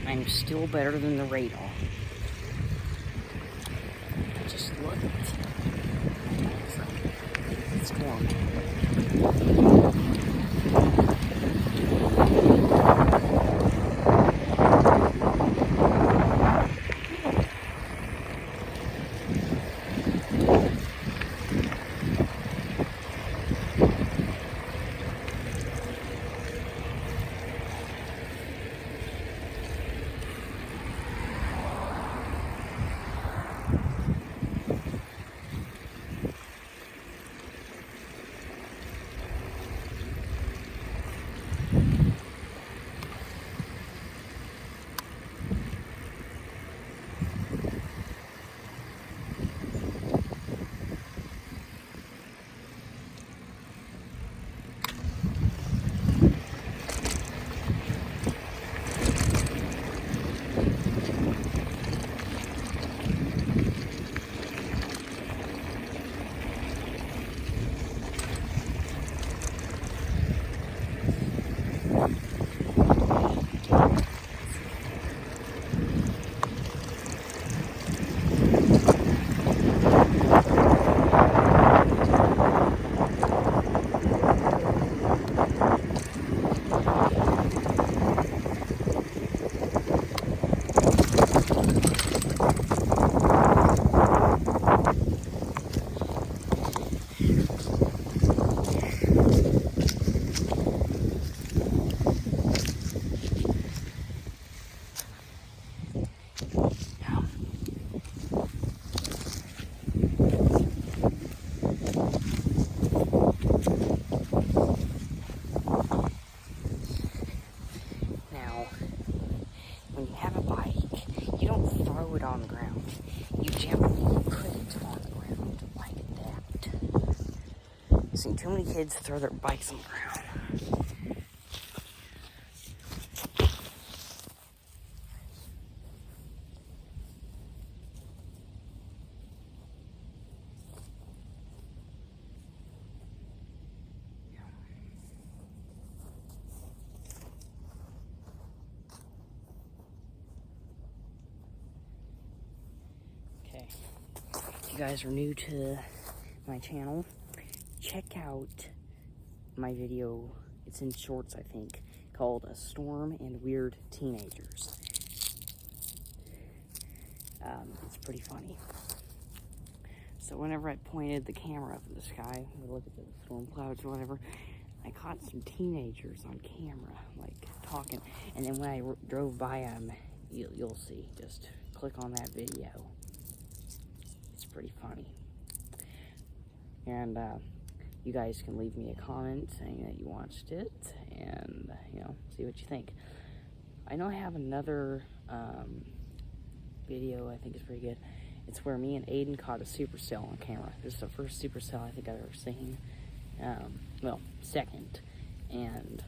I'm still better than the radar. Just look at it. It's warm. When you have a bike, you don't throw it on the ground. You gently put it on the ground like that. I've seen too many kids throw their bikes on the ground. Okay, if you guys are new to my channel, check out my video. It's in shorts, I think, called A Storm and Weird Teenagers. It's pretty funny. So whenever I pointed the camera up in the sky, we look at the storm clouds or whatever, I caught some teenagers on camera, like, talking. And then when I drove by them, you'll see. Just click on that video. It's pretty funny. And you guys can leave me a comment saying that you watched it and, see what you think. I know I have another video I think is pretty good. It's where me and Aiden caught a supercell on camera. This is the first supercell I think I've ever seen. Well, second. And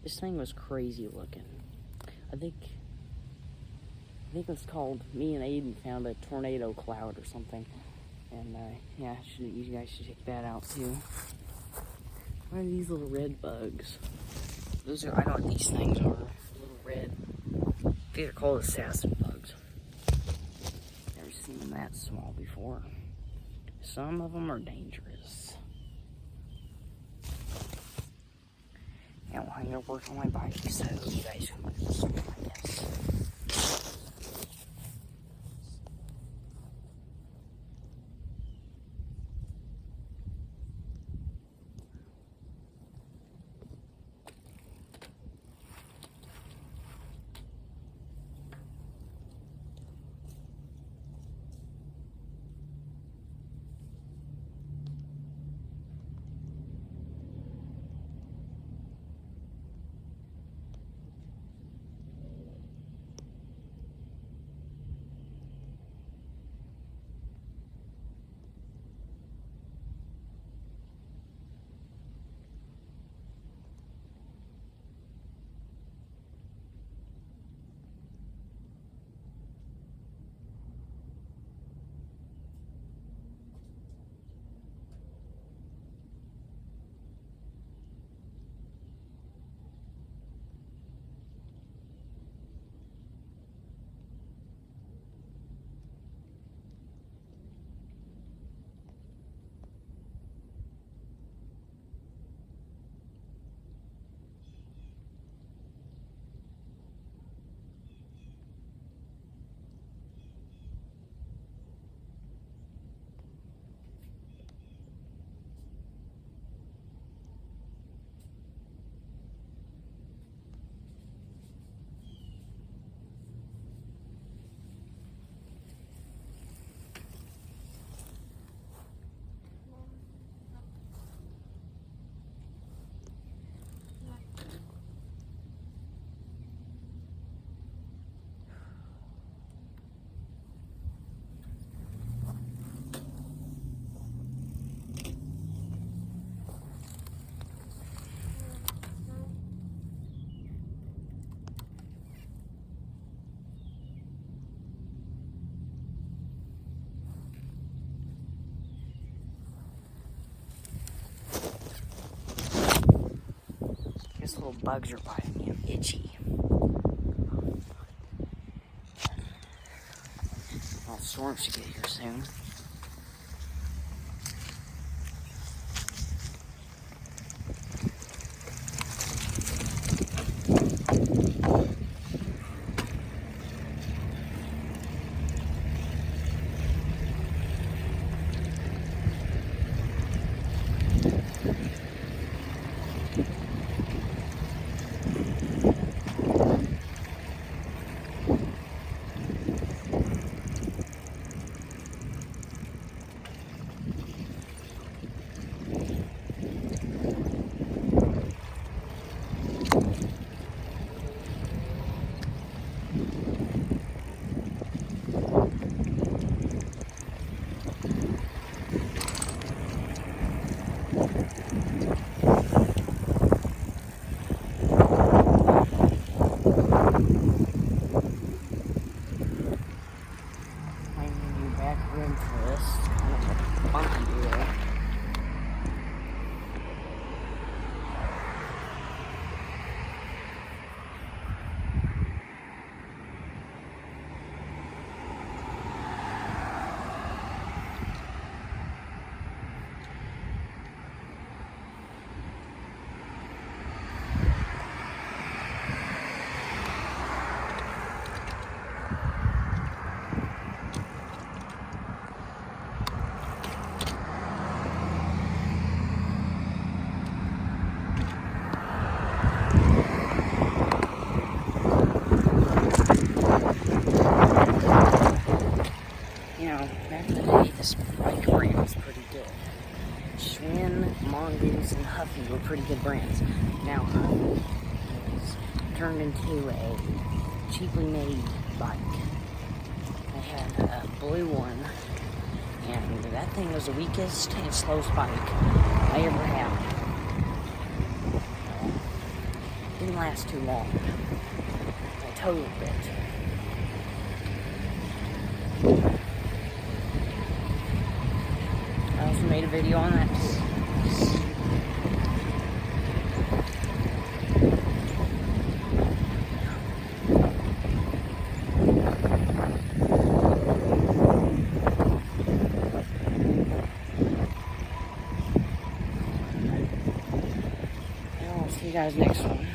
this thing was crazy looking. I think it was called, me and Aiden found a tornado cloud or something. And yeah, you guys should check that out too. What are these little red bugs? I know what these things are. Little red. These are called assassin bugs. Never seen them that small before. Some of them are dangerous. Yeah, well, I'm gonna work on my bike, so you guys can look at this, I guess. little bugs are biting me. I'm itchy. Well, storm should get here soon. Back in the day, this bike brand was pretty good. Schwinn, Mongoose, and Huffy were pretty good brands. Now Huffy is turned into a cheaply made bike. I had a blue one, and that thing was the weakest and slowest bike I ever had. Didn't last too long. I totaled it. I also made a video on that too. I'll see you guys next one.